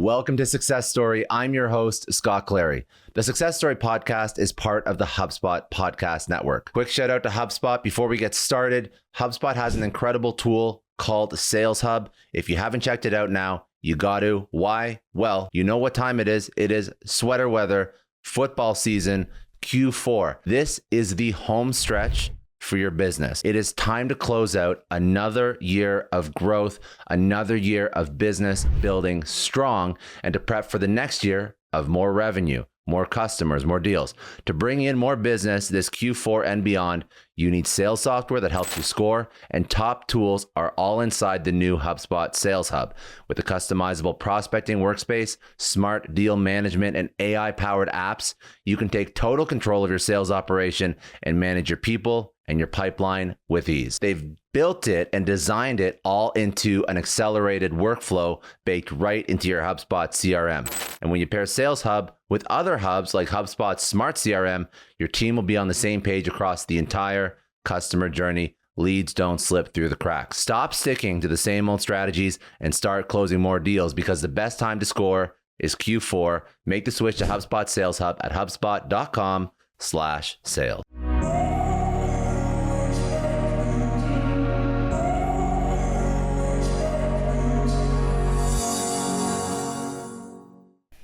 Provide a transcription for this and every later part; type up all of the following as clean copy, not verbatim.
Welcome to Success Story. I'm your host, Scott Clary. The Success Story podcast is part of the HubSpot podcast network. Quick shout out to HubSpot before we get started. HubSpot has an incredible tool called Sales Hub. If you haven't checked it out now, you got to. Why? Well, you know what time it is. It is sweater weather, football season, Q4. This is the home stretch for your business. It is time to close out another year of growth, another year of business building strong, and to prep for the next year of more revenue, more customers, more deals. To bring in more business this Q4 and beyond, you need sales software that helps you score, and top tools are all inside the new HubSpot Sales Hub. With a customizable prospecting workspace, smart deal management, and AI-powered apps, you can take total control of your sales operation and manage your people and your pipeline with ease. They've built it and designed it all into an accelerated workflow baked right into your HubSpot CRM. And when you pair Sales Hub with other hubs like HubSpot's Smart CRM, your team will be on the same page across the entire customer journey. Leads don't slip through the cracks. Stop sticking to the same old strategies and start closing more deals, because the best time to score is Q4. Make the switch to HubSpot Sales Hub at hubspot.com/sales.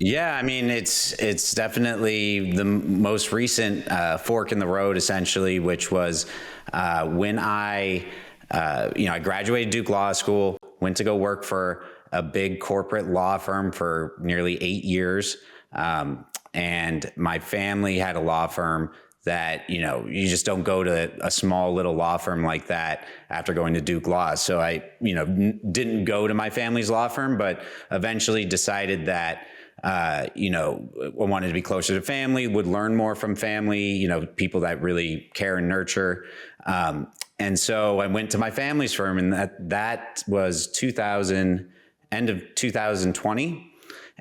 Yeah, I mean, it's definitely the most recent fork in the road, essentially, which was when I graduated Duke Law School, went to go work for a big corporate law firm for nearly 8 years. And my family had a law firm that, you just don't go to a small little law firm like that after going to Duke Law. So I, didn't go to my family's law firm, but eventually decided that I wanted to be closer to family, would learn more from family, people that really care and nurture. And so I went to my family's firm, and that was end of 2020.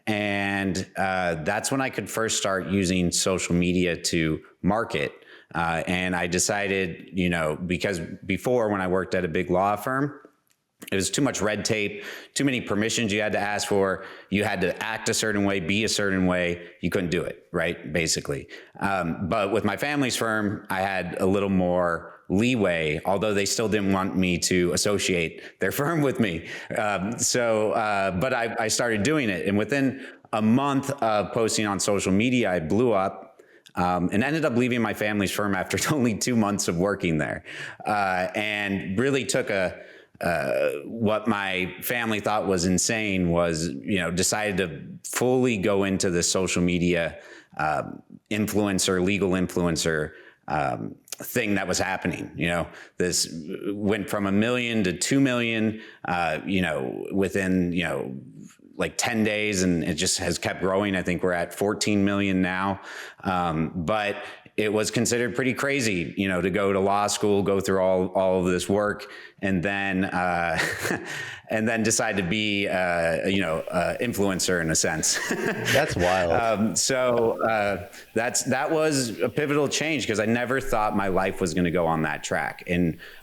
And that's when I could first start using social media to market. And I decided, because before, when I worked at a big law firm, it was too much red tape, too many permissions you had to ask for. You had to act a certain way, be a certain way. You couldn't do it, right? Basically. But with my family's firm, I had a little more leeway, although they still didn't want me to associate their firm with me. But I started doing it. And within a month of posting on social media, I blew up. And ended up leaving my family's firm after only 2 months of working there. And really took what my family thought was insane was, decided to fully go into the social media legal influencer thing that was happening. This went from 1 million to 2 million, within, like 10 days, and it just has kept growing. I think we're at 14 million now. But it was considered pretty crazy, to go to law school, go through all of this work, and then decide to be, influencer in a sense. That's wild. That was a pivotal change, because I never thought my life was going to go on that track.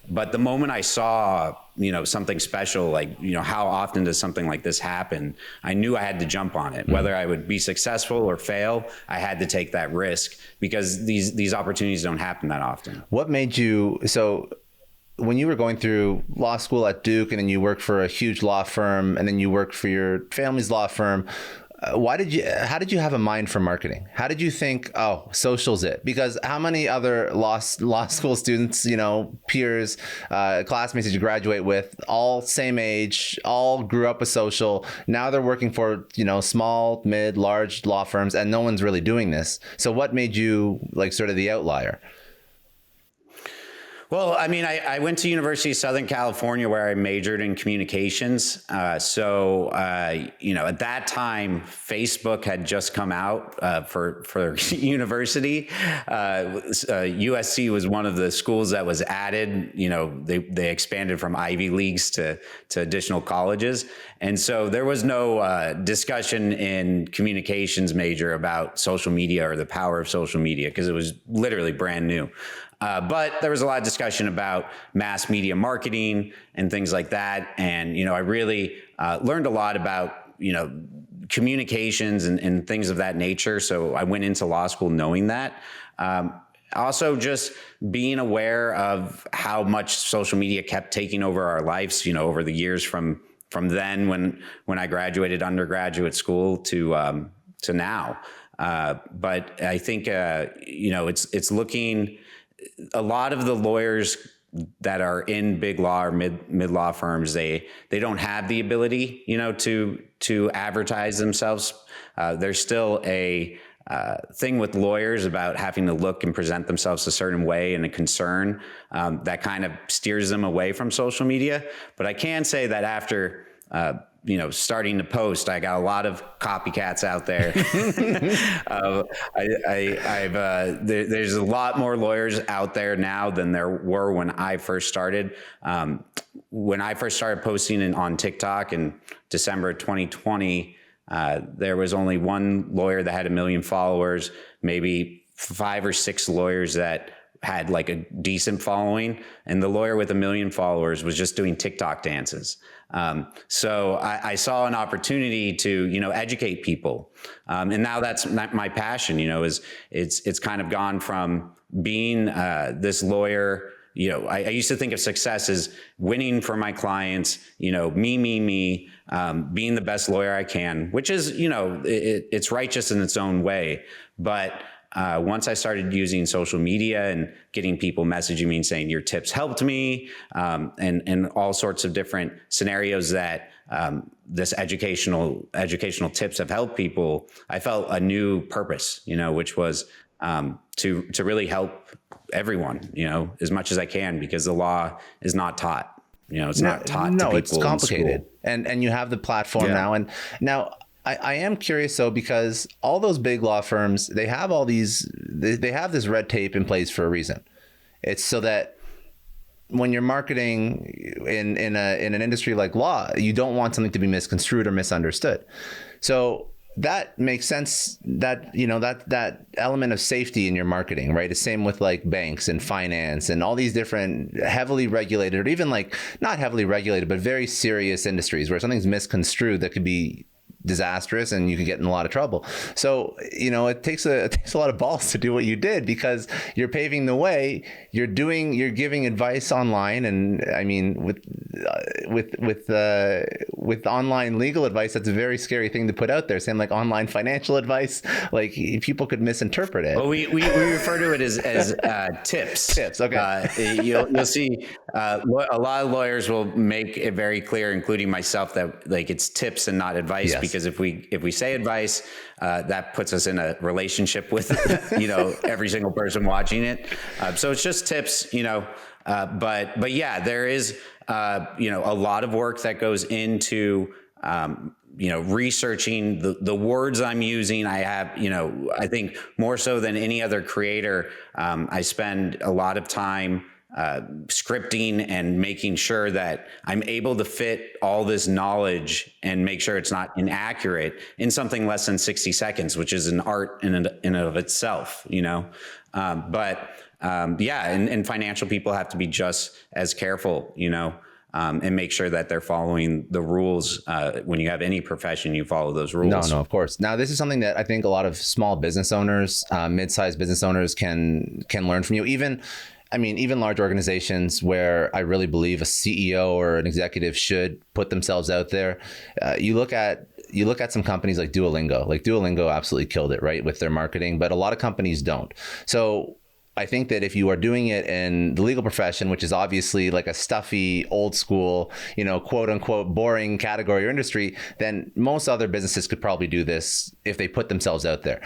But the moment I saw, something special, like, how often does something like this happen? I knew I had to jump on it. Whether I would be successful or fail, I had to take that risk, because these opportunities don't happen that often. What made you, so when you were going through law school at Duke, and then you worked for a huge law firm, and then you worked for your family's law firm, how did you have a mind for marketing? How did you think, oh, social's it? Because how many other law school students, peers, classmates that you graduate with, all same age, all grew up with social. Now they're working for, small, mid, large law firms, and no one's really doing this. So what made you like sort of the outlier? Well, I mean, I went to University of Southern California, where I majored in communications. At that time, Facebook had just come out for university. USC was one of the schools that was added. They expanded from Ivy Leagues to additional colleges. And so there was no discussion in communications major about social media or the power of social media, because it was literally brand new. But there was a lot of discussion about mass media marketing and things like that. And, I really learned a lot about, communications and things of that nature. So I went into law school knowing that. Also, just being aware of how much social media kept taking over our lives, over the years from then when I graduated undergraduate school to now. But I think it's looking. A lot of the lawyers that are in big law or mid law firms, they don't have the ability, to advertise themselves. There's still a thing with lawyers about having to look and present themselves a certain way and a concern that kind of steers them away from social media. But I can say that after starting to post, I got a lot of copycats out there. There's a lot more lawyers out there now than there were when I first started. When I first started posting on TikTok in December of 2020, there was only one lawyer that had 1 million followers, maybe 5 or 6 lawyers that had like a decent following, and the lawyer with 1 million followers was just doing TikTok dances. So I saw an opportunity to, educate people. And now that's my passion, is it's kind of gone from being this lawyer. I used to think of success as winning for my clients, me, being the best lawyer I can, which is, it's righteous in its own way. But once I started using social media and getting people messaging me and saying your tips helped me, and all sorts of different scenarios that this educational tips have helped people, I felt a new purpose, which was to really help everyone, as much as I can, because the law is not taught. It's not taught to people. It's complicated, and you have the platform now, and now. I am curious though, because all those big law firms, they have all these, they have this red tape in place for a reason. It's so that when you're marketing in an industry like law, you don't want something to be misconstrued or misunderstood. So that makes sense, that that element of safety in your marketing, right? The same with like banks and finance and all these different heavily regulated, or even like not heavily regulated, but very serious industries where something's misconstrued that could be disastrous and you can get in a lot of trouble. So, it takes a lot of balls to do what you did, because you're paving the way, you're giving advice online. And I mean, with online legal advice, that's a very scary thing to put out there. Same like online financial advice, like people could misinterpret it. Well, we refer to it as tips. Tips. Okay. You'll see a lot of lawyers will make it very clear, including myself, that like it's tips and not advice. Yes. Because if we say advice, that puts us in a relationship with every single person watching it. So it's just tips, but yeah, there is a lot of work that goes into researching the words I'm using. I have, I think more so than any other creator, I spend a lot of time scripting and making sure that I'm able to fit all this knowledge and make sure it's not inaccurate in something less than 60 seconds, which is an art in and of itself, but and financial people have to be just as careful, and make sure that they're following the rules. When you have any profession, you follow those rules. No, of course. Now, this is something that I think a lot of small business owners, mid-sized business owners can learn from you. Even large organizations where I really believe a CEO or an executive should put themselves out there. You look at some companies like Duolingo. Like Duolingo absolutely killed it, right, with their marketing, but a lot of companies don't. So I think that if you are doing it in the legal profession, which is obviously like a stuffy, old school, quote unquote, boring category or industry, then most other businesses could probably do this if they put themselves out there.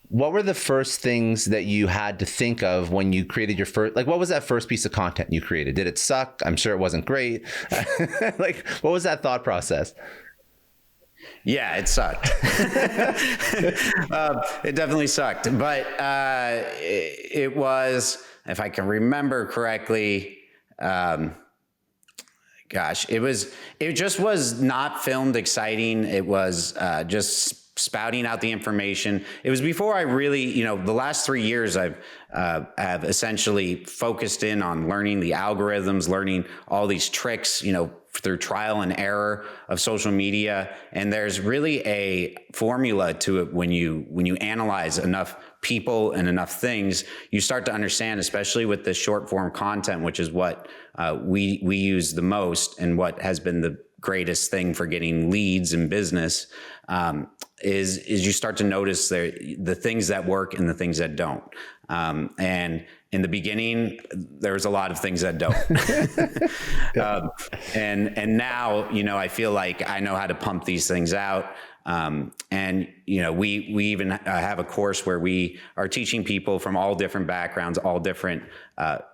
What were the first things that you had to think of when you created your first, like, what was that first piece of content you created? Did it suck? I'm sure it wasn't great. Like, what was that thought process? Yeah, it sucked. It definitely sucked, but it was, if I can remember correctly, it just was not filmed exciting. It was just spouting out the information. It was before I really, the last 3 years I've have essentially focused in on learning the algorithms, learning all these tricks, through trial and error of social media. And there's really a formula to it. When you analyze enough people and enough things, you start to understand, especially with the short form content, which is what we use the most and what has been the greatest thing for getting leads in business, is you start to notice the things that work and the things that don't. And in the beginning, there was a lot of things that don't. And now, I feel like I know how to pump these things out. And we even have a course where we are teaching people from all different backgrounds, all different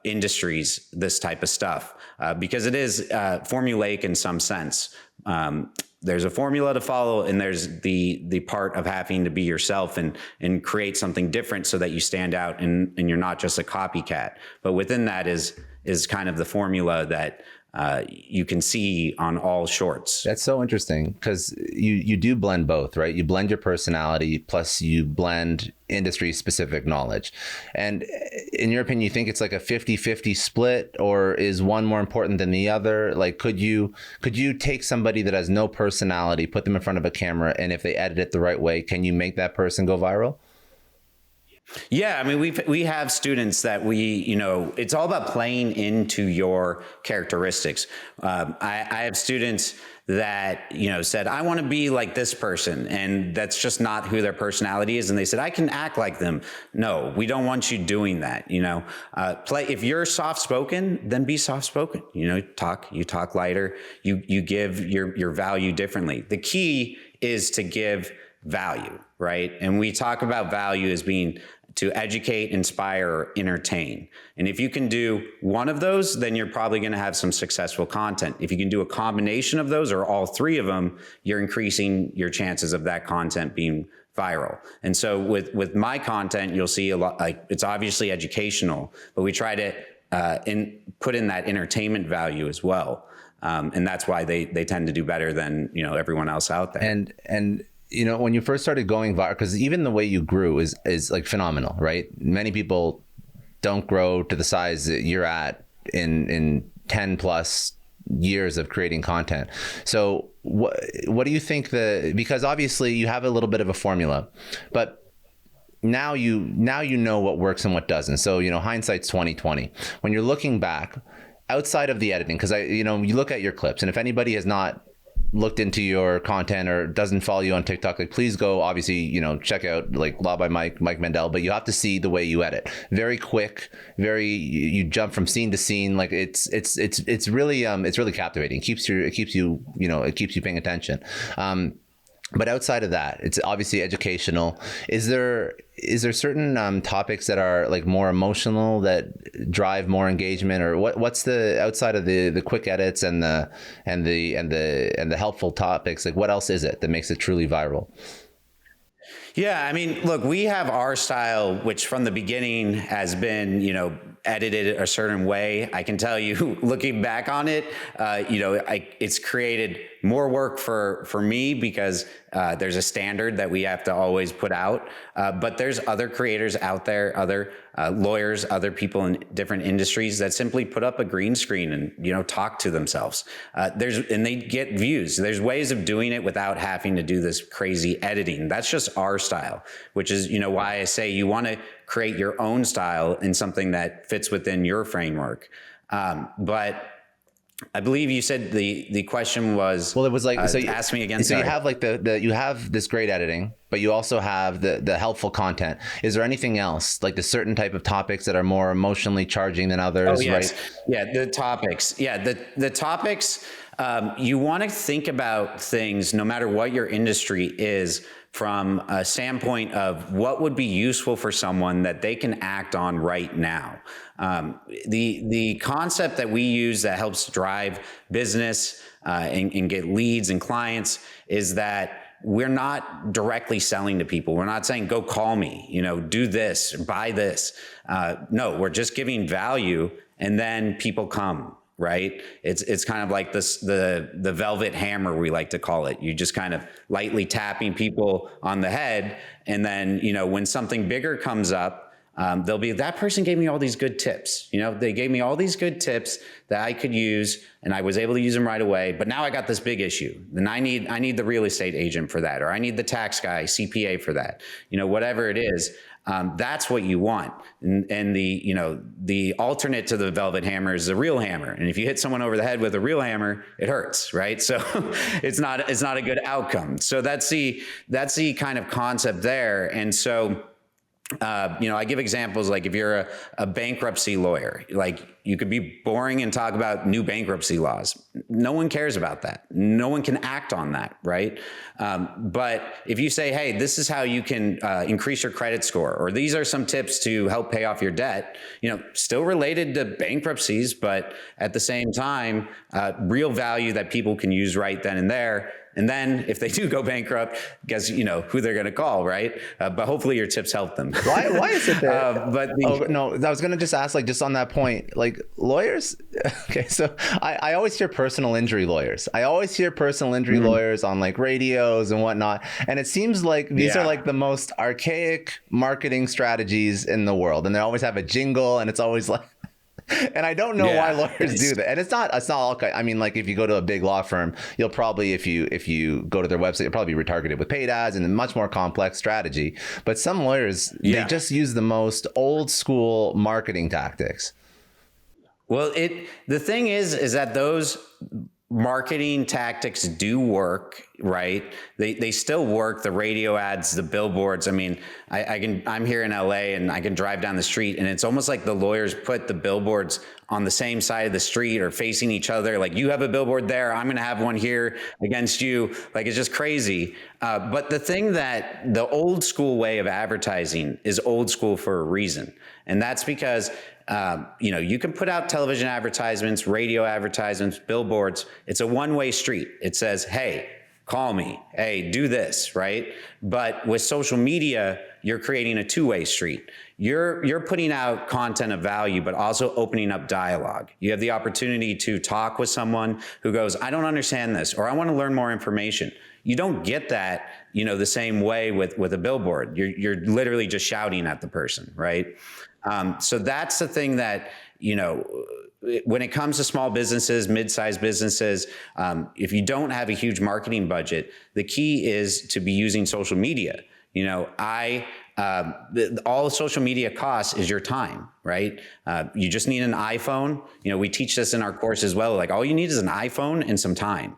industries, this type of stuff, because it is formulaic in some sense. There's a formula to follow, and there's the part of having to be yourself and create something different so that you stand out and you're not just a copycat. But within that is kind of the formula that you can see on all shorts. That's so interesting, because you do blend both, right? You blend your personality plus you blend industry specific knowledge. And in your opinion, you think it's like a 50-50 split, or is one more important than the other? Like, could you take somebody that has no personality, put them in front of a camera, and if they edit it the right way, can you make that person go viral? Yeah, I mean, we have students that it's all about playing into your characteristics. I have students that, said, I want to be like this person, and that's just not who their personality is. And they said, I can act like them. No, we don't want you doing that. If you're soft-spoken, then be soft-spoken. You talk lighter, you give your value differently. The key is to give value, right? And we talk about value as being to educate, inspire, or entertain. And if you can do one of those, then you're probably going to have some successful content. If you can do a combination of those or all three of them, you're increasing your chances of that content being viral. And so with my content, you'll see a lot, like, it's obviously educational, but we try to put in that entertainment value as well. And that's why they tend to do better than, everyone else out there. And when you first started going viral, because even the way you grew is like phenomenal, right? Many people don't grow to the size that you're at in 10 plus years of creating content. So what do you think because obviously you have a little bit of a formula, but now you know what works and what doesn't. So, hindsight's 2020. When you're looking back outside of the editing, because you look at your clips, and if anybody has not looked into your content or doesn't follow you on TikTok, like, please go, obviously, check out like Law by Mike Mandell, but you have to see the way you edit. Very quick, you jump from scene to scene. Like it's really captivating. It keeps you paying attention. But outside of that, it's obviously educational. Is there certain topics that are like more emotional that drive more engagement, or what's the outside of the quick edits and the helpful topics? Like, what else is it that makes it truly viral? Yeah, I mean, look, we have our style, which from the beginning has been, edited a certain way. I can tell you, looking back on it, it's created more work for me because there's a standard that we have to always put out. But there's other creators out there, other lawyers, other people in different industries that simply put up a green screen and, talk to themselves. And they get views. There's ways of doing it without having to do this crazy editing. That's just our style, which is, why I say you want to create your own style in something that fits within your framework. But I believe you said the question was, well, it was like, so ask me again. So you have like you have this great editing, but you also have the helpful content. Is there anything else, like the certain type of topics that are more emotionally charging than others? Oh, yes. Right? Yeah. The topics. Yeah. The topics, you want to think about things, no matter what your industry is, from a standpoint of what would be useful for someone that they can act on right now. The concept that we use that helps drive business and get leads and clients is that we're not directly selling to people. We're not saying, go call me, do this, buy this. No, we're just giving value, and then people come. Right? It's kind of like the velvet hammer, we like to call it. You just kind of lightly tapping people on the head. And then, when something bigger comes up, they'll be, that person gave me all these good tips. They gave me all these good tips that I could use, and I was able to use them right away. But now I got this big issue. Then I need the real estate agent for that, or I need the tax guy, CPA for that. Whatever it is. That's what you want. And the alternate to the velvet hammer is the real hammer. And if you hit someone over the head with a real hammer, it hurts, right? So it's not a good outcome. So that's the kind of concept there. And so, I give examples like if you're a bankruptcy lawyer, like you could be boring and talk about new bankruptcy laws. No one cares about that. No one can act on that, right? But if you say, hey, this is how you can increase your credit score, or these are some tips to help pay off your debt, still related to bankruptcies, but at the same time, real value that people can use right then and there. And then if they do go bankrupt, guess who they're going to call, right? But hopefully your tips help them. Why is it that? No, I was going to just ask, like, just on that point, like lawyers. Okay, so I always hear personal injury lawyers. I always hear personal injury lawyers on like radios and whatnot, and it seems like these are like the most archaic marketing strategies in the world, and they always have a jingle, and it's always like. And I don't know why lawyers do that. And it's not all. I mean, like if you go to a big law firm, you'll probably, if you go to their website, you'll probably be retargeted with paid ads and a much more complex strategy. But some lawyers, they just use the most old school marketing tactics. Well, the thing is that those marketing tactics do work, right? They still work. The radio ads, the billboards. I mean, I'm here in LA and I can drive down the street and it's almost like the lawyers put the billboards on the same side of the street or facing each other. Like you have a billboard there, I'm going to have one here against you. Like it's just crazy. But the thing that the old school way of advertising is old school for a reason. And that's because you can put out television advertisements, radio advertisements, billboards. It's a one-way street. It says, hey, call me. Hey, do this, right? But with social media, you're creating a two-way street. You're putting out content of value, but also opening up dialogue. You have the opportunity to talk with someone who goes, I don't understand this, or I want to learn more information. You don't get that, the same way with a billboard. You're literally just shouting at the person, right? So that's the thing that, when it comes to small businesses, mid-sized businesses, if you don't have a huge marketing budget, the key is to be using social media. All social media costs is your time, right? You just need an iPhone. We teach this in our course as well. Like all you need is an iPhone and some time.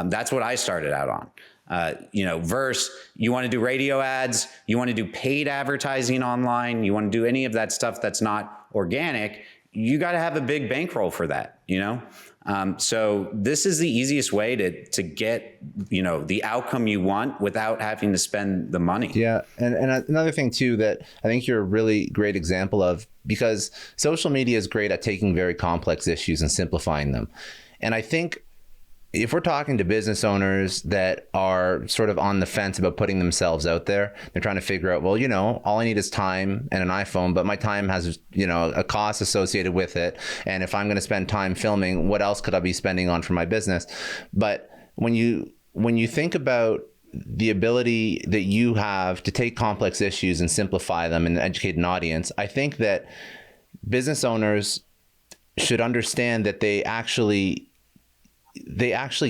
That's what I started out on. Versus you want to do radio ads, you want to do paid advertising online, you want to do any of that stuff that's not organic, you got to have a big bankroll for that, So this is the easiest way to get, the outcome you want without having to spend the money. Yeah. And another thing too, that I think you're a really great example of, because social media is great at taking very complex issues and simplifying them. And I think if we're talking to business owners that are sort of on the fence about putting themselves out there, they're trying to figure out, well, all I need is time and an iPhone, but my time has, a cost associated with it. And if I'm going to spend time filming, what else could I be spending on for my business? But when you think about the ability that you have to take complex issues and simplify them and educate an audience, I think that business owners should understand that they actually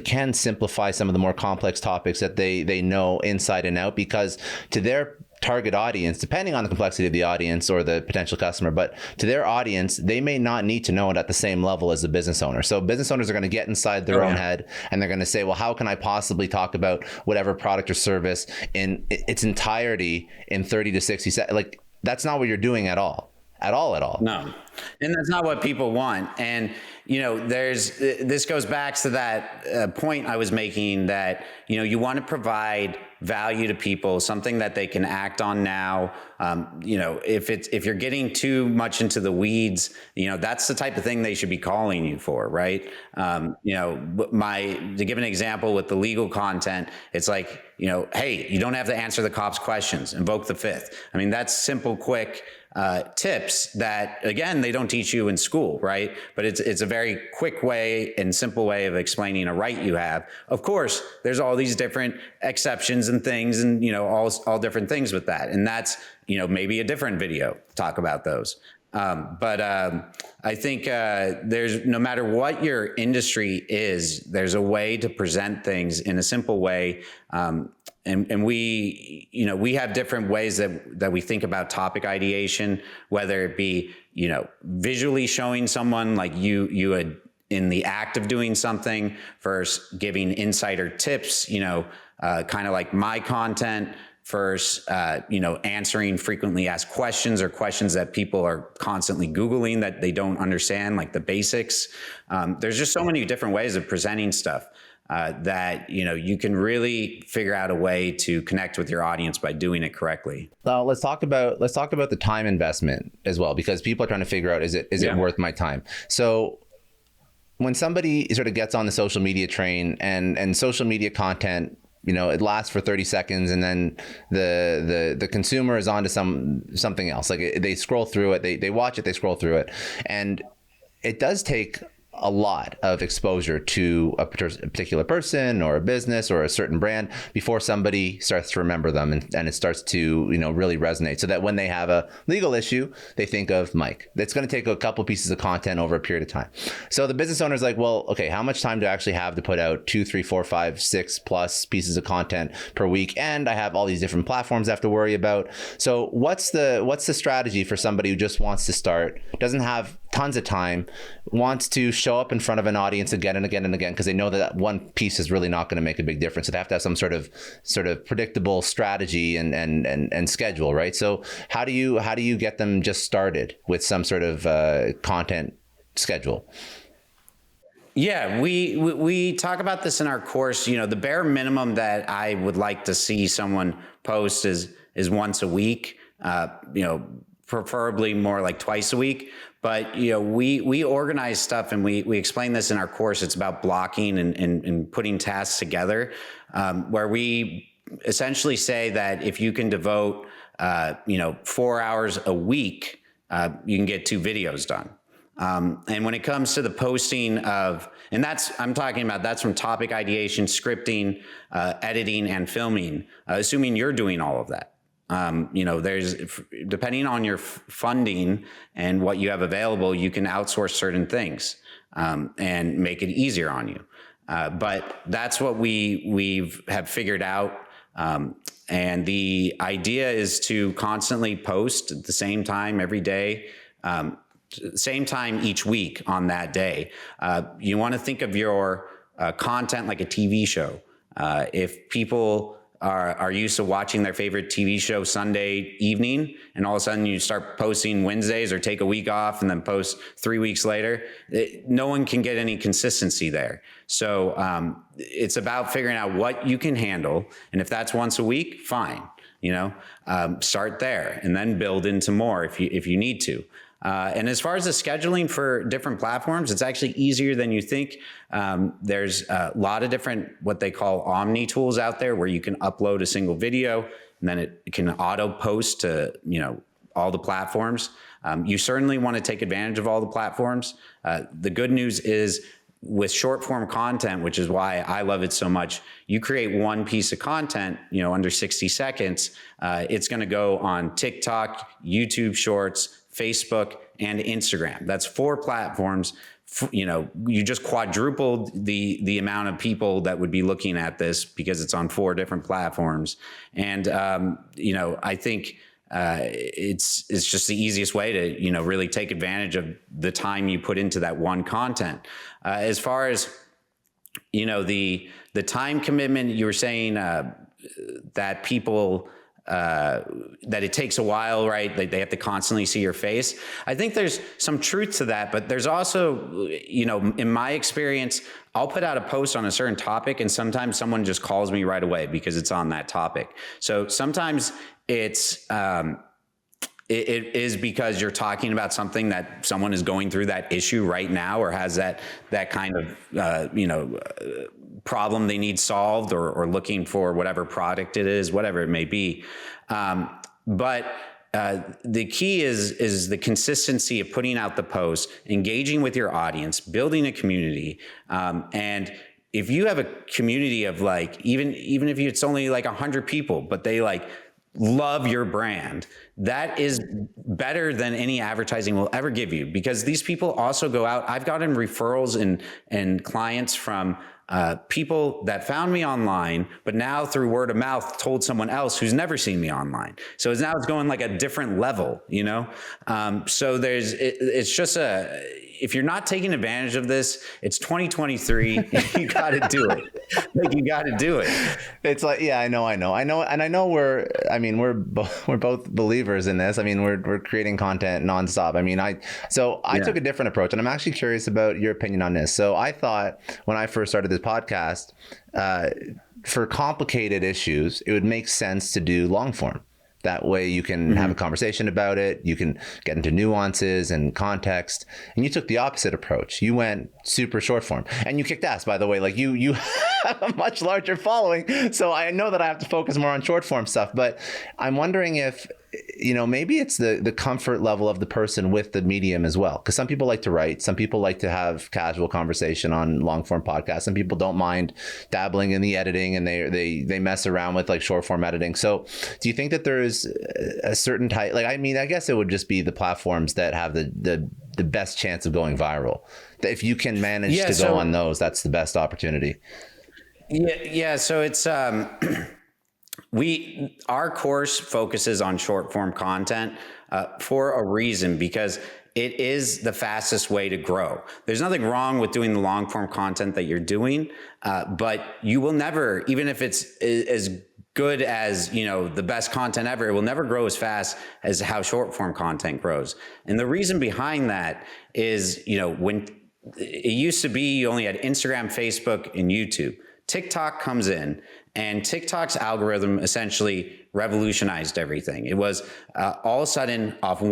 can simplify some of the more complex topics that they know inside and out, because to their target audience, depending on the complexity of the audience or the potential customer, but to their audience, they may not need to know it at the same level as the business owner. So business owners are going to get inside their own head and they're going to say, well, how can I possibly talk about whatever product or service in its entirety in 30 to 60 seconds? Like, that's not what you're doing at all. No. And that's not what people want. And, this goes back to that point I was making that, you want to provide value to people, something that they can act on now. If you're getting too much into the weeds, that's the type of thing they should be calling you for, right? To give an example with the legal content, it's like, hey, you don't have to answer the cops' questions, invoke the fifth. I mean, that's simple, quick tips that, again, they don't teach you in school, right? But it's a very quick way and simple way of explaining a right you have. Of course, there's all these different exceptions and things, and all different things with that. And that's maybe a different video talk about those. But I think there's, no matter what your industry is, there's a way to present things in a simple way. And we have different ways that we think about topic ideation, whether it be, visually showing someone like you had in the act of doing something versus giving insider tips, kind of like my content, first, answering frequently asked questions or questions that people are constantly Googling that they don't understand, like the basics. There's just so many different ways of presenting stuff that, you can really figure out a way to connect with your audience by doing it correctly. Let's talk about the time investment as well, because people are trying to figure out, is it worth my time? So when somebody sort of gets on the social media train and social media content, it lasts for 30 seconds and then the consumer is on to something else. Like they scroll through it, they watch it, they scroll through it. And it does take a lot of exposure to a particular person or a business or a certain brand before somebody starts to remember them and it starts to really resonate, so that when they have a legal issue, they think of Mike. That's going to take a couple pieces of content over a period of time. So the business owner's like, well, okay, how much time do I actually have to put out 2, 3, 4, 5, 6 plus pieces of content per week? And I have all these different platforms I have to worry about. So what's the strategy for somebody who just wants to start, doesn't have tons of time, wants to show up in front of an audience again and again and again, because they know that one piece is really not going to make a big difference. So they have to have some sort of predictable strategy and schedule, right? So how do you get them just started with some sort of content schedule? Yeah, we talk about this in our course. The bare minimum that I would like to see someone post is once a week. Preferably more like twice a week. But, we organize stuff, and we explain this in our course. It's about blocking and putting tasks together, where we essentially say that if you can devote, 4 hours a week, you can get 2 videos done. And when it comes to the posting and I'm talking about, that's from topic ideation, scripting, editing, and filming, assuming you're doing all of that. There's, depending on your funding and what you have available, you can outsource certain things and make it easier on you. But that's what we have figured out. And the idea is to constantly post at the same time every day, same time each week on that day. You want to think of your content like a TV show. If people are used to watching their favorite TV show Sunday evening, and all of a sudden you start posting Wednesdays or take a week off and then post 3 weeks later, no one can get any consistency there. So it's about figuring out what you can handle. And if that's once a week, fine. Start there and then build into more if you need to. And as far as the scheduling for different platforms, it's actually easier than you think. There's a lot of different, what they call omni tools out there, where you can upload a single video and then it can auto post to, all the platforms. You certainly want to take advantage of all the platforms. The good news is, with short form content, which is why I love it so much, you create one piece of content, under 60 seconds, it's going to go on TikTok, YouTube Shorts, Facebook, and Instagram. That's 4 platforms. You just quadrupled the amount of people that would be looking at this because it's on 4 different platforms. And, I think it's just the easiest way to, really take advantage of the time you put into that one content. As far as, the time commitment, you were saying that people, that it takes a while, right? They have to constantly see your face. I think there's some truth to that, but there's also, in my experience, I'll put out a post on a certain topic and sometimes someone just calls me right away because it's on that topic. So sometimes it's it is because you're talking about something that someone is going through that issue right now, or has that kind of problem they need solved, or looking for whatever product it is, whatever it may be. But the key is the consistency of putting out the posts, engaging with your audience, building a community, and if you have a community of like, even if it's only like 100 people, but they like love your brand, that is better than any advertising will ever give you, because these people also go out. I've gotten referrals and clients from people that found me online, but now through word of mouth told someone else who's never seen me online. So it's going like a different level, so it's just if you're not taking advantage of this, it's 2023. You got to do it. Like, you got to do it. It's like, yeah, I know. And I know we're both believers in this. I mean, we're creating content nonstop. I mean, I took a different approach, and I'm actually curious about your opinion on this. So I thought when I first started this podcast, for complicated issues, it would make sense to do long form. That way you can have a conversation about it. You can get into nuances and context. And you took the opposite approach. You went super short form, and you kicked ass, by the way. Like you have a much larger following. So I know that I have to focus more on short form stuff, but I'm wondering if, maybe it's the comfort level of the person with the medium as well. Because some people like to write, some people like to have casual conversation on long form podcasts, some people don't mind dabbling in the editing, and they mess around with like short form editing. So do you think that there is a certain type, like, I mean, I guess it would just be the platforms that have the best chance of going viral. If you can manage to go on those, that's the best opportunity. Yeah. So it's, our course focuses on short form content for a reason, because it is the fastest way to grow. There's nothing wrong with doing the long form content that you're doing, but you will never, even if it's as good as, the best content ever, it will never grow as fast as how short form content grows. And the reason behind that is, when it used to be, you only had Instagram, Facebook, and YouTube. TikTok comes in, and TikTok's algorithm essentially revolutionized everything. It was all of a sudden, off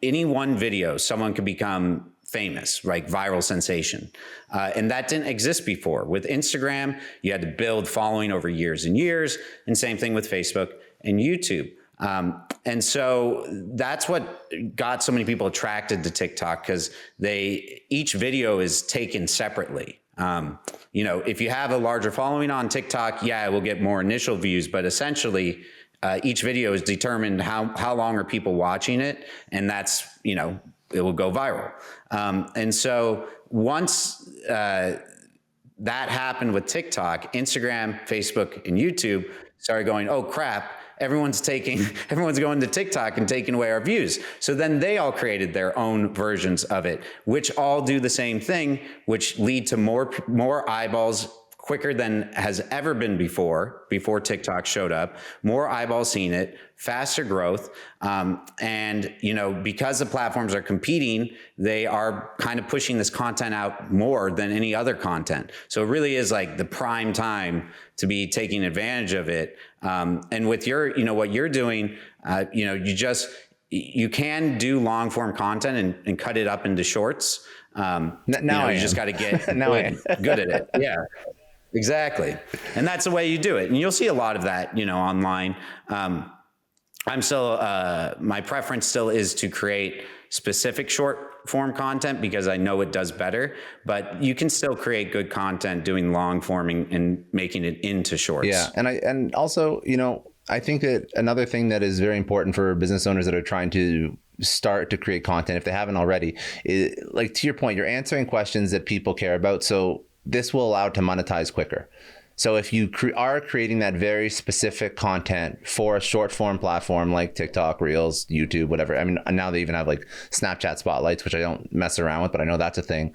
any one video, someone could become famous, right? Viral sensation. And that didn't exist before. With Instagram, you had to build following over years and years, and same thing with Facebook and YouTube. And so that's what got so many people attracted to TikTok, because each video is taken separately. If you have a larger following on TikTok, it will get more initial views, but essentially each video is determined how long are people watching it, and that's, it will go viral. And so once that happened with TikTok, Instagram, Facebook, and YouTube started going, oh crap, everyone's going to TikTok and taking away our views. So then they all created their own versions of it, which all do the same thing, which lead to more eyeballs quicker than has ever been before TikTok showed up, more eyeballs seeing it, faster growth. And, because the platforms are competing, they are kind of pushing this content out more than any other content. So it really is like the prime time to be taking advantage of it. And with your, what you're doing, you can do long form content and cut it up into shorts. You just got to get good at it. Yeah. Exactly. And that's the way you do it. And you'll see a lot of that, online. I'm still, my preference still is to create specific short form content, because I know it does better, but you can still create good content doing long forming and making it into shorts. Yeah. And also, I think that another thing that is very important for business owners that are trying to start to create content, if they haven't already, is, like, to your point, you're answering questions that people care about. So this will allow it to monetize quicker. So if you are creating that very specific content for a short form platform like TikTok, Reels, YouTube, whatever. I mean, now they even have like Snapchat spotlights, which I don't mess around with, but I know that's a thing.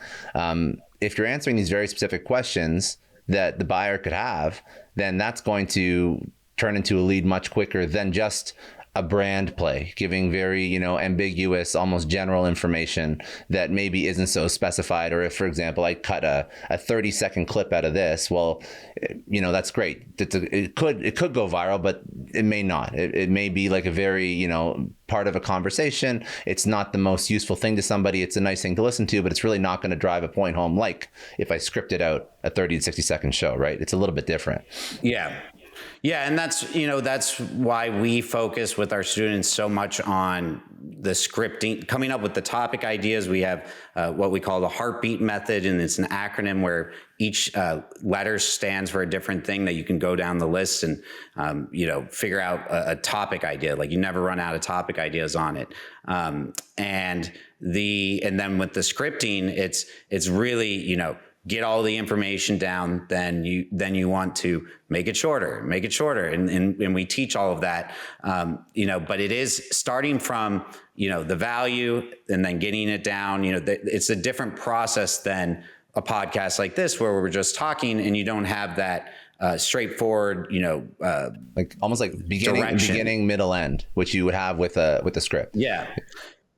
If you're answering these very specific questions that the buyer could have, then that's going to turn into a lead much quicker than just a brand play, giving very, ambiguous, almost general information that maybe isn't so specified. Or if, for example, I cut a 30-second clip out of this, well, that's great. It could go viral, but it may not. It may be like a very, part of a conversation. It's not the most useful thing to somebody. It's a nice thing to listen to, but it's really not going to drive a point home like if I scripted out a 30 to 60 second show, right? It's a little bit different. Yeah. Yeah. And that's why we focus with our students so much on the scripting, coming up with the topic ideas. We have what we call the heartbeat method, and it's an acronym where each letter stands for a different thing that you can go down the list and, figure out a topic idea. Like you never run out of topic ideas on it. And then with the scripting, it's really, get all the information down, then you want to make it shorter. And we teach all of that, but it is starting from, the value and then getting it down, it's a different process than a podcast like this, where we're just talking and you don't have that straightforward, like almost like beginning, middle, end, which you would have with a script. Yeah.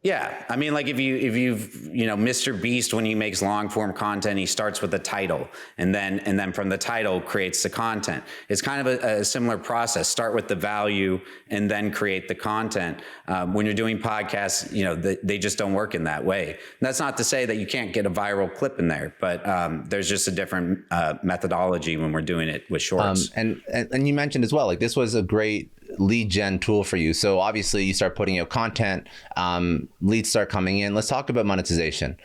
Yeah. I mean, like if you've, Mr. Beast, when he makes long form content, he starts with a title and then from the title creates the content. It's kind of a similar process. Start with the value and then create the content. When you're doing podcasts, they just don't work in that way. And that's not to say that you can't get a viral clip in there, but there's just a different methodology when we're doing it with shorts. And you mentioned as well, like this was a great lead gen tool for you. So obviously you start putting out content, leads start coming in. Let's talk about monetization,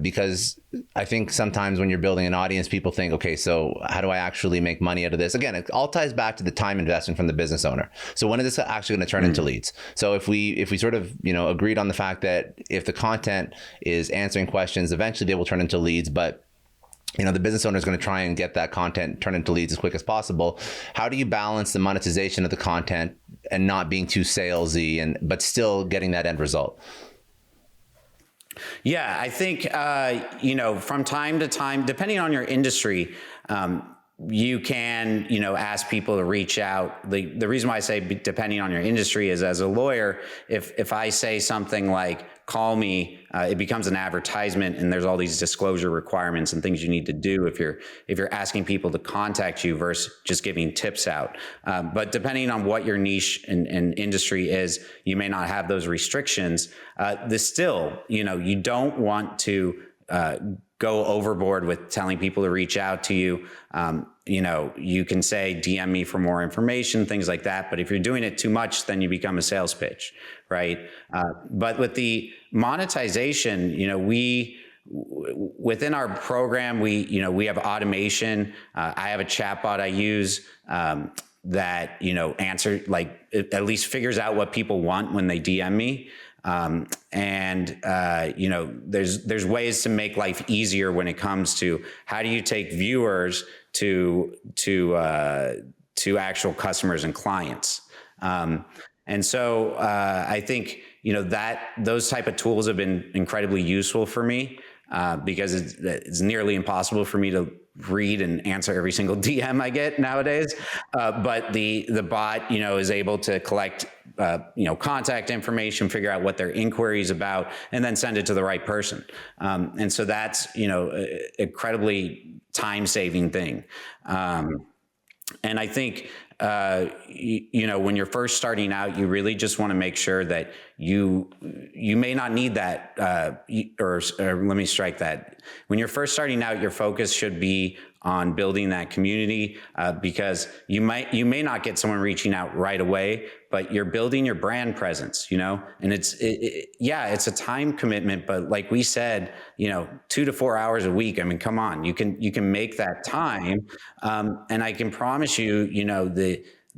because I think sometimes when you're building an audience, people think, okay, so how do I actually make money out of this? Again, it all ties back to the time investment from the business owner. So when is this actually going to turn into leads? So if we sort of, agreed on the fact that if the content is answering questions, eventually they will turn into leads, but the business owner is going to try and get that content turned into leads as quick as possible. How do you balance the monetization of the content and not being too salesy but still getting that end result? Yeah, I think, from time to time, depending on your industry, you can, ask people to reach out. The reason why I say depending on your industry is, as a lawyer, if I say something like, call me, it becomes an advertisement, and there's all these disclosure requirements and things you need to do if you're asking people to contact you versus just giving tips out. But depending on what your niche and industry is, you may not have those restrictions. You don't want to go overboard with telling people to reach out to you. You can say, DM me for more information, things like that. But if you're doing it too much, then you become a sales pitch, right? But with the monetization, within our program, we have automation. I have a chatbot I use that, at least figures out what people want when they DM me. There's ways to make life easier when it comes to how do you take viewers to actual customers and clients. I think, that those type of tools have been incredibly useful for me, because it's nearly impossible for me to read and answer every single DM I get nowadays. But the bot, is able to collect, contact information, figure out what their inquiry is about, and then send it to the right person. And so that's, incredibly time-saving thing. And I think, when you're first starting out, you really just want to make sure that you may not need that, or let me strike that. When you're first starting out, your focus should be on building that community, because you may not get someone reaching out right away, but you're building your brand presence, and it's a time commitment, but like we said, 2 to 4 hours a week. I mean, come on, you can make that time. And I can promise you,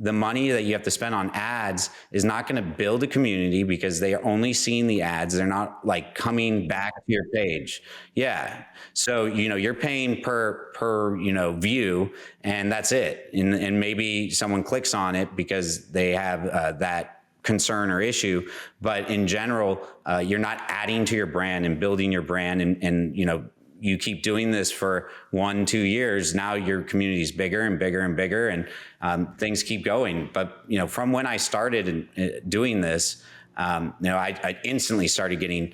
the money that you have to spend on ads is not going to build a community, because they are only seeing the ads. They're not like coming back to your page. Yeah. So, you're paying per view, and that's it. And maybe someone clicks on it because they have that concern or issue. But in general, you're not adding to your brand and building your brand and you keep doing this for 1-2 years, now your community is bigger and bigger and bigger, and things keep going. But from when I started doing this, I instantly started getting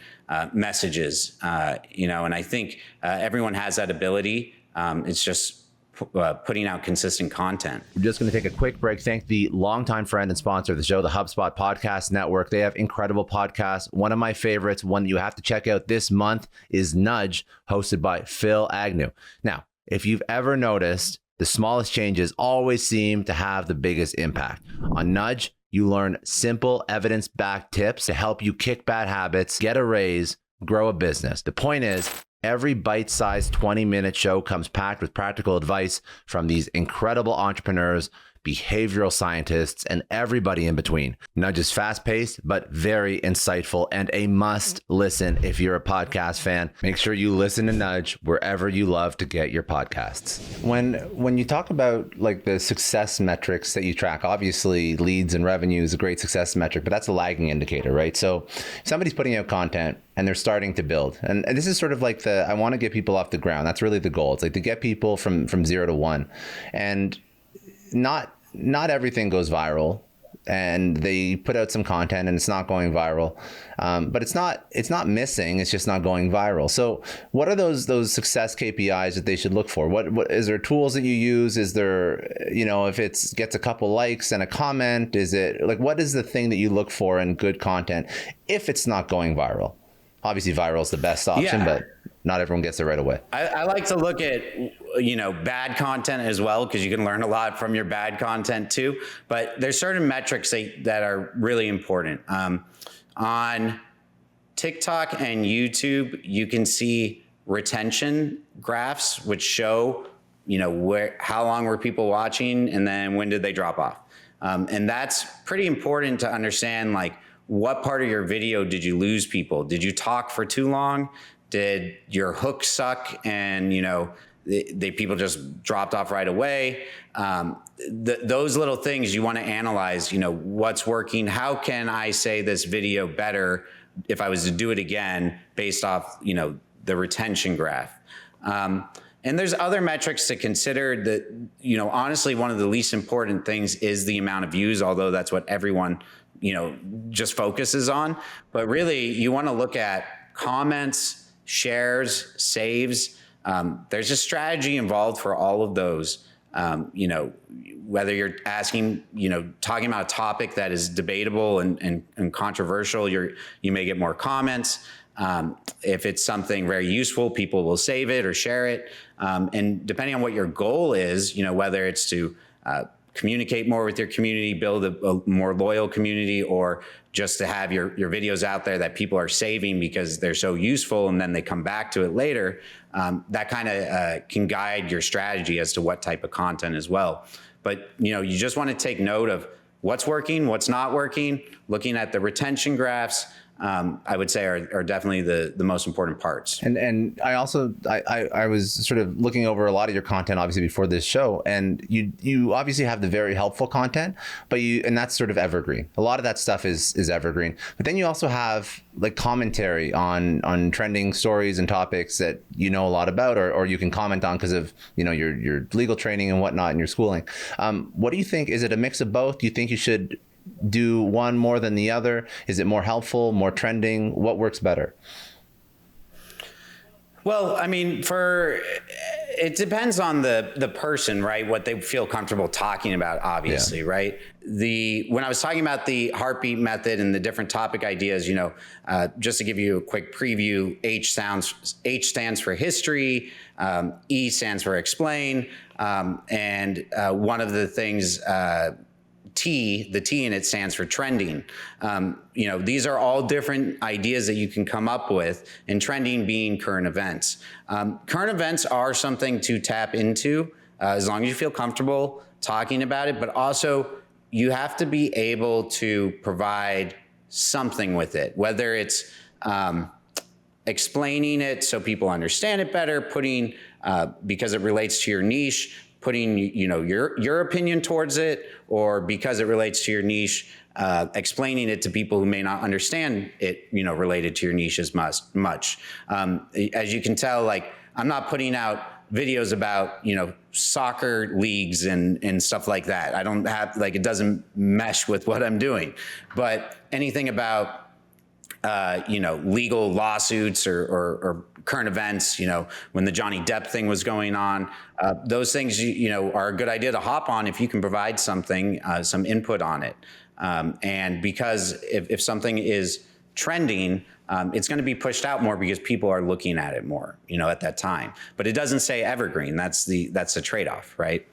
messages, and I think everyone has that ability. It's just putting out consistent content. We're just going to take a quick break. Thank the longtime friend and sponsor of the show, the HubSpot Podcast Network. They have incredible podcasts. One of my favorites, one that you have to check out this month, is Nudge, hosted by Phil Agnew. Now, if you've ever noticed, the smallest changes always seem to have the biggest impact. On Nudge, you learn simple, evidence-backed tips to help you kick bad habits, get a raise, grow a business. The point is, every bite-sized 20-minute show comes packed with practical advice from these incredible entrepreneurs, behavioral scientists, and everybody in between. Nudge is fast-paced, but very insightful and a must listen if you're a podcast fan. Make sure you listen to Nudge wherever you love to get your podcasts. When you talk about like the success metrics that you track, obviously leads and revenue is a great success metric, but that's a lagging indicator, right? So if somebody's putting out content and they're starting to build, and this is sort of like I want to get people off the ground. That's really the goal. It's like to get people from 0 to 1, and not everything goes viral, and they put out some content and it's not going viral, but it's not missing, it's just not going viral. So what are those success KPIs that they should look for? What is there tools that you use? Is there, if it gets a couple likes and a comment, is it like, what is the thing that you look for in good content if it's not going viral? Obviously viral is the best option, but not everyone gets it right away. I like to look at, bad content as well, because you can learn a lot from your bad content too. But there's certain metrics that are really important. On TikTok and YouTube, you can see retention graphs, which show, how long were people watching, and then when did they drop off. And that's pretty important to understand, like, what part of your video did you lose people? Did you talk for too long? Did your hook suck and, the people just dropped off right away? Those little things you want to analyze, what's working? How can I say this video better if I was to do it again based off, the retention graph? And there's other metrics to consider that, honestly, one of the least important things is the amount of views, although that's what everyone just focuses on. But really, you want to look at comments, shares, saves. There's a strategy involved for all of those. Whether you're asking, talking about a topic that is debatable and controversial, you may get more comments. If it's something very useful, people will save it or share it. And depending on what your goal is, whether it's to communicate more with your community, build a more loyal community, or just to have your videos out there that people are saving because they're so useful and then they come back to it later, that kind of can guide your strategy as to what type of content as well. But, you just want to take note of what's working, what's not working, looking at the retention graphs. I would say are definitely the most important parts. And I also, I was sort of looking over a lot of your content, obviously, before this show, and you obviously have the very helpful content, and that's sort of evergreen. A lot of that stuff is evergreen. But then you also have like commentary on trending stories and topics that a lot about, or you can comment on because of your legal training and whatnot and your schooling. What do you think? Is it a mix of both? Do you think you should do one more than the other? Is it more helpful, more trending? What works better? Well, I mean, it depends on the person, right? What they feel comfortable talking about, obviously, right? When I was talking about the heartbeat method and the different topic ideas, just to give you a quick preview, H stands for history, E stands for explain, and one of the things, the T in it stands for trending. These are all different ideas that you can come up with, and trending being current events. Current events are something to tap into as long as you feel comfortable talking about it, but also you have to be able to provide something with it, whether it's explaining it so people understand it better, putting, because it relates to your niche, putting your opinion towards it, or because it relates to your niche, explaining it to people who may not understand it, related to your niche as much. As you can tell, like I'm not putting out videos about, soccer leagues and stuff like that. I don't have, like, it doesn't mesh with what I'm doing. But anything about, legal lawsuits or current events, when the Johnny Depp thing was going on, those things, are a good idea to hop on if you can provide something, some input on it. And because if something is trending, it's going to be pushed out more because people are looking at it more, at that time. But it doesn't say evergreen. That's the trade-off, right?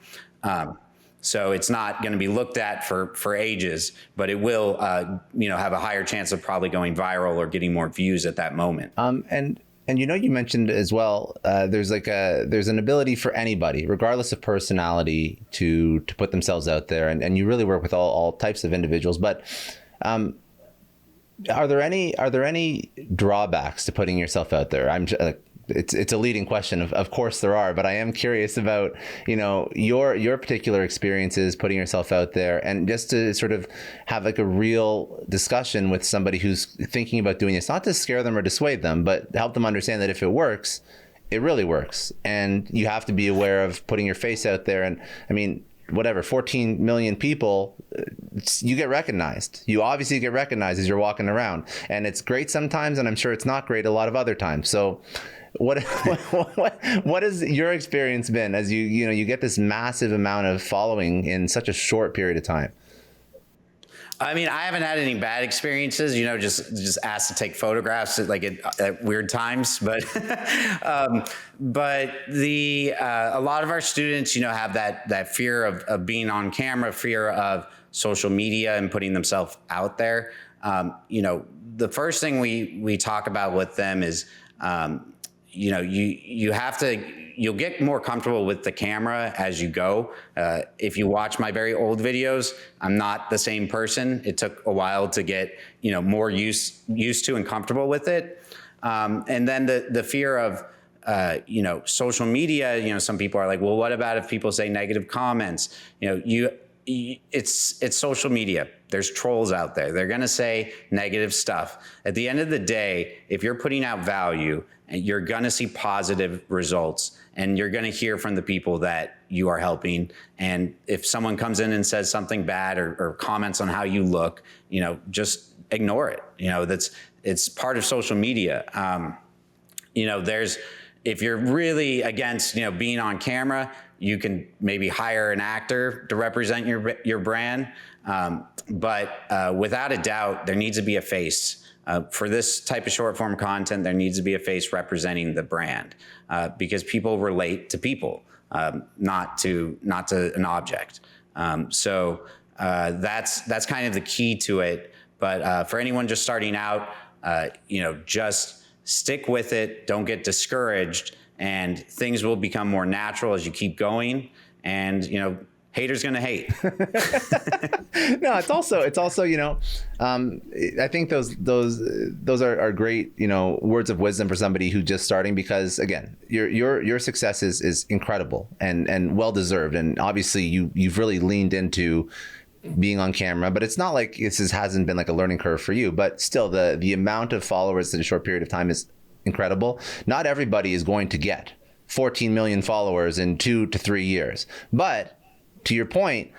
So it's not going to be looked at for ages, but it will, have a higher chance of probably going viral or getting more views at that moment. And you mentioned as well, there's an ability for anybody, regardless of personality, to put themselves out there, and you really work with all types of individuals. But are there any drawbacks to putting yourself out there? It's a leading question. Of course there are, but I am curious about, your particular experiences putting yourself out there, and just to sort of have like a real discussion with somebody who's thinking about doing this, not to scare them or dissuade them, but help them understand that if it works, it really works. And you have to be aware of putting your face out there. And I mean, whatever, 14 million people, you get recognized. You obviously get recognized as you're walking around, and it's great sometimes, and I'm sure it's not great a lot of other times. So what has your experience been as you get this massive amount of following in such a short period of time? I mean, I haven't had any bad experiences, just asked to take photographs at weird times. But, but a lot of our students, have that fear of being on camera, fear of social media and putting themselves out there. The first thing we talk about with them is, you'll get more comfortable with the camera as you go. If you watch my very old videos, I'm not the same person. It took a while to get, more used to and comfortable with it. And then the fear of, social media, some people are like, well, what about if people say negative comments? It's social media. There's trolls out there. They're going to say negative stuff. At the end of the day, if you're putting out value, you're going to see positive results, and you're going to hear from the people that you are helping. And if someone comes in and says something bad or comments on how you look, just ignore it. It's part of social media. If you're really against, being on camera, you can maybe hire an actor to represent your brand. But without a doubt, there needs to be a face. For this type of short form content, there needs to be a face representing the brand, because people relate to people, not to an object. So that's kind of the key to it. But for anyone just starting out, just stick with it. Don't get discouraged, and things will become more natural as you keep going. And haters gonna hate. No, it's also I think those are great words of wisdom for somebody who's just starting, because again, your success is incredible and well deserved, and obviously you've really leaned into being on camera, but it's not like hasn't been like a learning curve for you. But still, the amount of followers in a short period of time is incredible. Not everybody is going to get 14 million followers in 2 to 3 years, but to your point,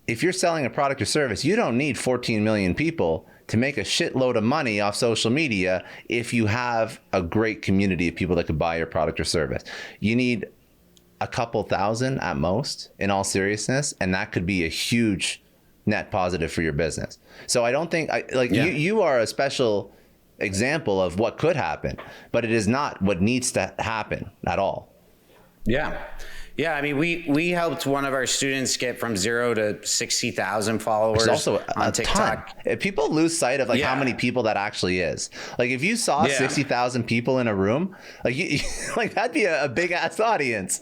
if you're selling a product or service, you don't need 14 million people to make a shitload of money off social media if you have a great community of people that could buy your product or service. You need a couple thousand at most, in all seriousness, and that could be a huge net positive for your business. So I don't think, you are a special example of what could happen, but it is not what needs to happen at all. Yeah. Yeah, I mean, we helped one of our students get from 0 to 60,000 followers also on TikTok. If people lose sight of how many people that actually is. Like if you saw 60,000 people in a room, that'd be a big ass audience.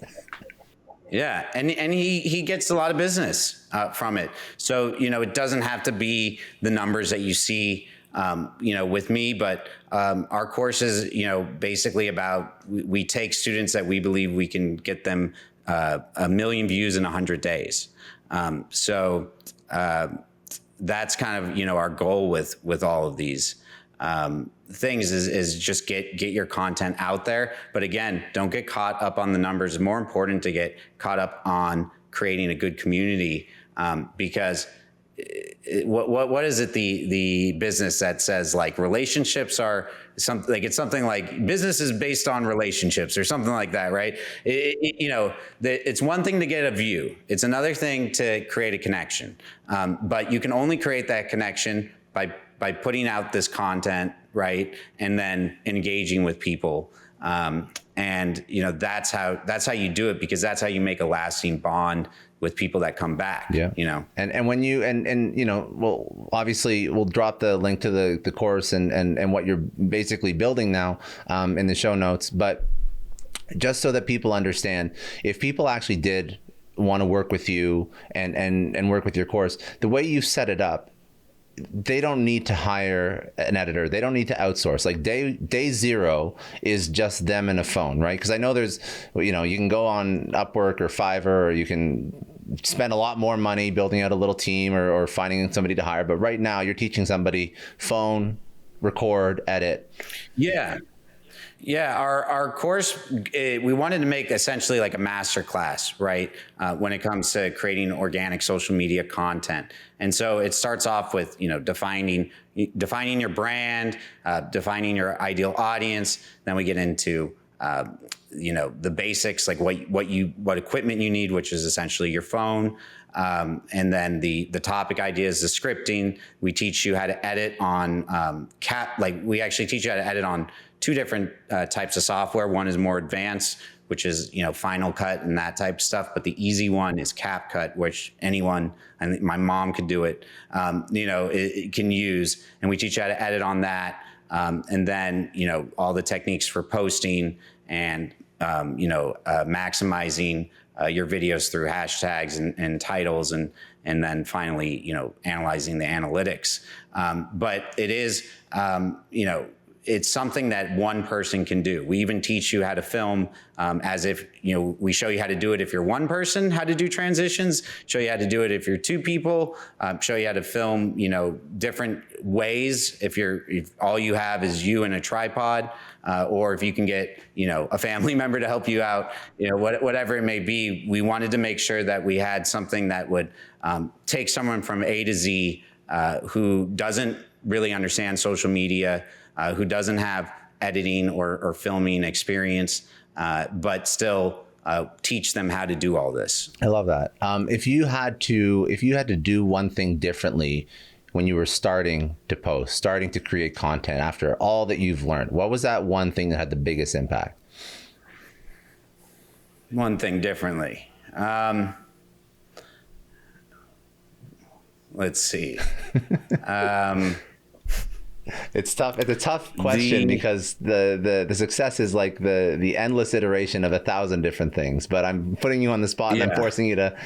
Yeah, and he gets a lot of business from it. So, it doesn't have to be the numbers that you see with me, but our course is, basically about, we take students that we believe we can get them 1 million views in 100 days. So that's kind of, our goal with all of these. things is just get your content out there. But again, don't get caught up on the numbers. It's more important to get caught up on creating a good community, because what is it, the business that says like relationships are something like, it's something like business is based on relationships or something like that, right? It's one thing to get a view. It's another thing to create a connection. But you can only create that connection by putting out this content, right? And then engaging with people. And that's how you do it, because that's how you make a lasting bond with people that come back. And when you, well, obviously we'll drop the link to the course and what you're basically building now in the show notes, but just so that people understand, if people actually did want to work with you and work with your course, the way you set it up, they don't need to hire an editor. They don't need to outsource. Like day zero is just them and a phone, right? Because I know there's, you can go on Upwork or Fiverr, or you can spend a lot more money building out a little team or finding somebody to hire. But right now you're teaching somebody phone, record, edit. Yeah, our course, we wanted to make essentially like a master class, right? When it comes to creating organic social media content. And so it starts off with, defining your brand, defining your ideal audience. Then we get into, the basics, like what equipment you need, which is essentially your phone. And then the topic ideas, the scripting. We teach you how to edit on we actually teach you how to edit on two different types of software. One is more advanced, which is, Final Cut and that type of stuff. But the easy one is CapCut, which anyone, I think my mom could do it, it can use. And we teach you how to edit on that. And then, all the techniques for posting and, maximizing your videos through hashtags and titles, and then finally, analyzing the analytics. But it is, it's something that one person can do. We even teach you how to film as if, we show you how to do it if you're one person, how to do transitions, show you how to do it if you're two people, show you how to film, different ways if all you have is you and a tripod, or if you can get, a family member to help you out, whatever it may be. We wanted to make sure that we had something that would take someone from A to Z who doesn't really understand social media, who doesn't have editing or filming experience, but still teach them how to do all this. I love that. If you had to do one thing differently when you were starting to post, starting to create content after all that you've learned, what was that one thing that had the biggest impact? One thing differently. Let's see. It's tough. It's a tough question because the success is like the endless iteration of 1,000 different things. But I'm putting you on the spot and I'm forcing you to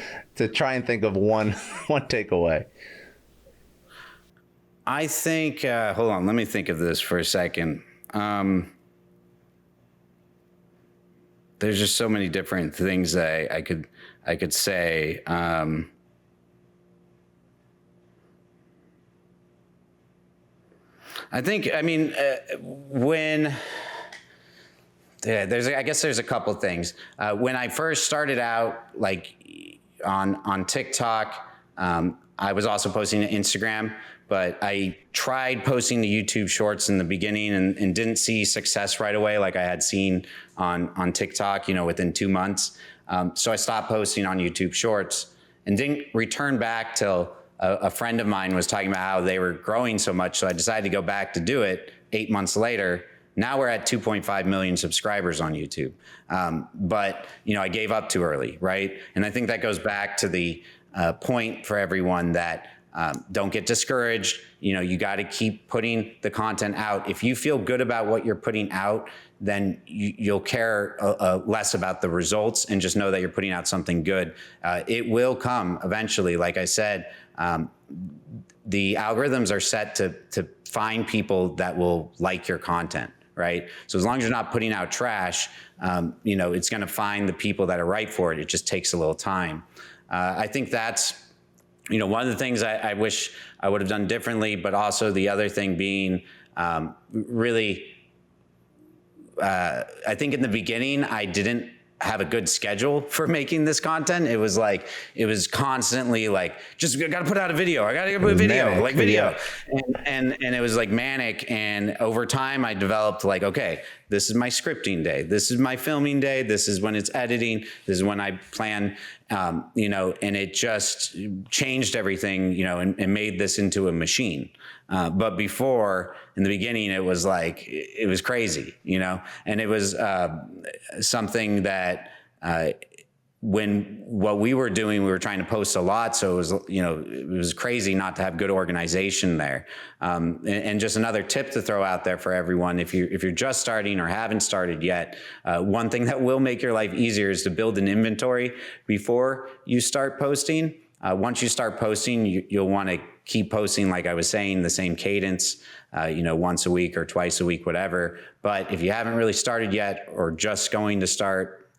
try and think of one takeaway. I think. Hold on. Let me think of this for a second. There's just so many different things that I could say. I think, I guess there's a couple things. When I first started out, like on TikTok, I was also posting to Instagram, but I tried posting to YouTube Shorts in the beginning and didn't see success right away, like I had seen on TikTok, within 2 months. So I stopped posting on YouTube Shorts and didn't return back till a friend of mine was talking about how they were growing so much. So I decided to go back to do it 8 months later. Now we're at 2.5 million subscribers on YouTube. But, I gave up too early, right? And I think that goes back to the point for everyone that don't get discouraged. You got to keep putting the content out. If you feel good about what you're putting out, then you'll care less about the results and just know that you're putting out something good. It will come eventually. Like I said, the algorithms are set to find people that will like your content, right? So as long as you're not putting out trash, it's going to find the people that are right for it. It just takes a little time. I think that's one of the things I wish I would have done differently, but also the other thing being really, I think in the beginning, I didn't have a good schedule for making this content. It was constantly like, just got to put out a video. I got to put a video, manic, like video. yeah. And it was like manic. And over time I developed like, okay, this is my scripting day. This is my filming day. This is when it's editing. This is when I plan, and it just changed everything, and made this into a machine. But before, in the beginning, it was like, it was crazy, and it was something that when what we were doing, we were trying to post a lot. So it was, it was crazy not to have good organization there. And just another tip to throw out there for everyone, if you're just starting or haven't started yet, one thing that will make your life easier is to build an inventory before you start posting. Once you start posting, you'll want to keep posting, like I was saying, the same cadence, once a week or twice a week, whatever. But if you haven't really started yet or just going to start,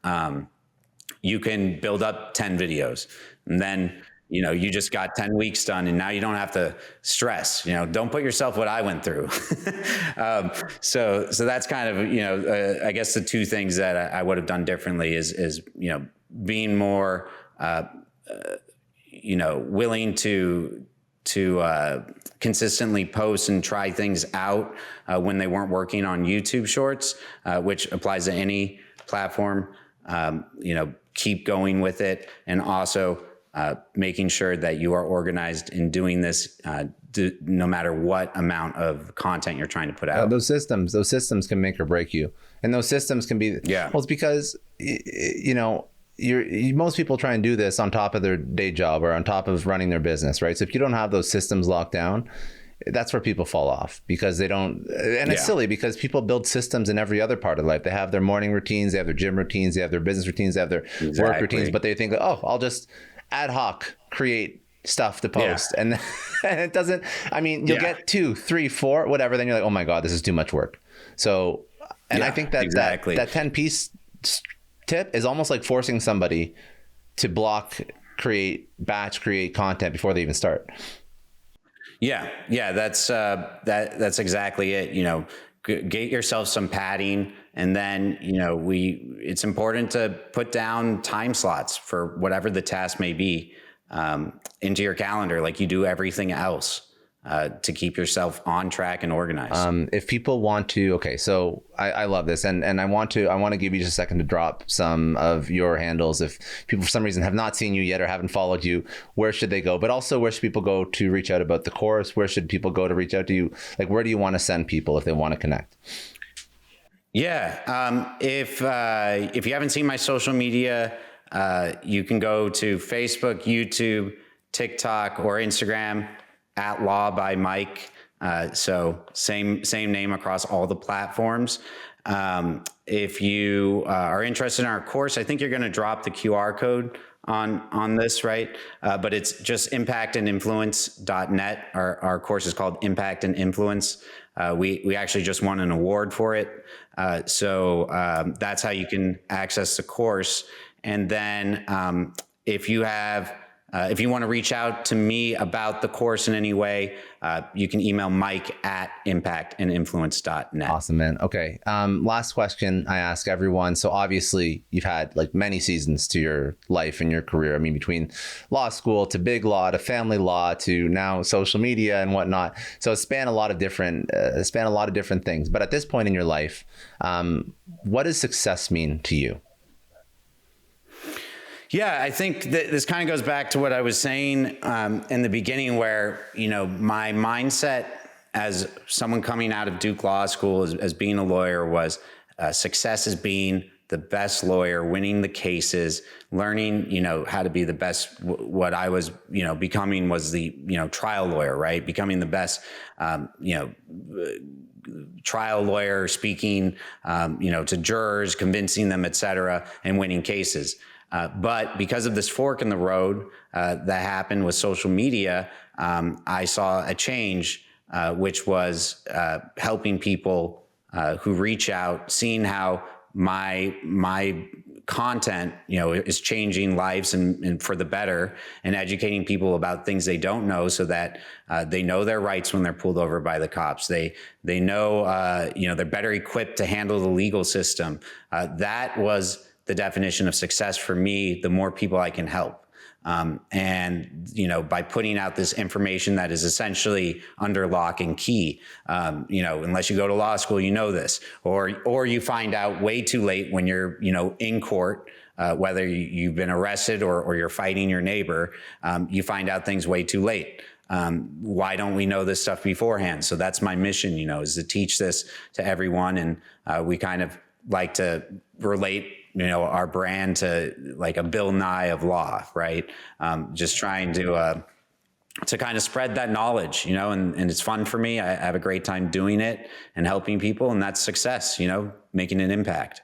you can build up 10 videos, and then, you just got 10 weeks done, and now you don't have to stress. Don't put yourself what I went through. So that's kind of, I guess the two things that I would have done differently is being more, willing to consistently post and try things out when they weren't working on YouTube Shorts, which applies to any platform. Keep going with it, and also making sure that you are organized in doing this, no matter what amount of content you're trying to put out. Those systems can make or break you, and those systems can be. Yeah. Well, it's because most people try and do this on top of their day job or on top of running their business, right? So if you don't have those systems locked down, that's where people fall off, because they don't, and it's silly because people build systems in every other part of life. They have their morning routines, they have their gym routines, they have their business routines, they have their work routines, but they think, oh, I'll just ad hoc create stuff to post. And it doesn't, you'll get 2, 3, 4, whatever. Then you're like, oh my God, this is too much work. So, and I think that that 10 piece tip is almost like forcing somebody to batch create content before they even start. Yeah, that's exactly it. Get yourself some padding, and then it's important to put down time slots for whatever the task may be into your calendar, like you do everything else, to keep yourself on track and organized. If people want to, so I love this, and I want to give you just a second to drop some of your handles. If people for some reason have not seen you yet or haven't followed you, where should they go? But also, where should people go to reach out about the course? Where should people go to reach out to you? Like, where do you want to send people if they want to connect? Yeah. If you haven't seen my social media, you can go to Facebook, YouTube, TikTok, or Instagram at Law by Mike. So same name across all the platforms. If you are interested in our course, I think you're going to drop the QR code on this, right? But it's just impactandinfluence.net. Our course is called Impact and Influence. We actually just won an award for it. So that's how you can access the course. And then if you want to reach out to me about the course in any way, you can email Mike at impactandinfluence.net. Awesome, man. Okay. Last question I ask everyone. So obviously you've had like many seasons to your life and your career. Between law school to big law to family law to now social media and whatnot. So it spanned a lot of different things. But at this point in your life, what does success mean to you? Yeah, I think that this kind of goes back to what I was saying in the beginning, where, my mindset as someone coming out of Duke Law School as being a lawyer was success as being the best lawyer, winning the cases, learning, how to be the best. What I was, becoming was the, trial lawyer, right? Becoming the best, trial lawyer, speaking, to jurors, convincing them, et cetera, and winning cases. But because of this fork in the road that happened with social media, I saw a change, which was helping people who reach out, seeing how my content, is changing lives and for the better, and educating people about things they don't know, so that they know their rights when they're pulled over by the cops. They know, they're better equipped to handle the legal system. That was the definition of success for me. The more people I can help. By putting out this information that is essentially under lock and key, unless you go to law school, this, or you find out way too late when you're, in court, whether you've been arrested or you're fighting your neighbor, you find out things way too late. Why don't we know this stuff beforehand? So that's my mission, is to teach this to everyone. And we kind of like to relate our brand to like a Bill Nye of law, right? Just trying to kind of spread that knowledge, and it's fun for me. I have a great time doing it and helping people, and that's success, making an impact.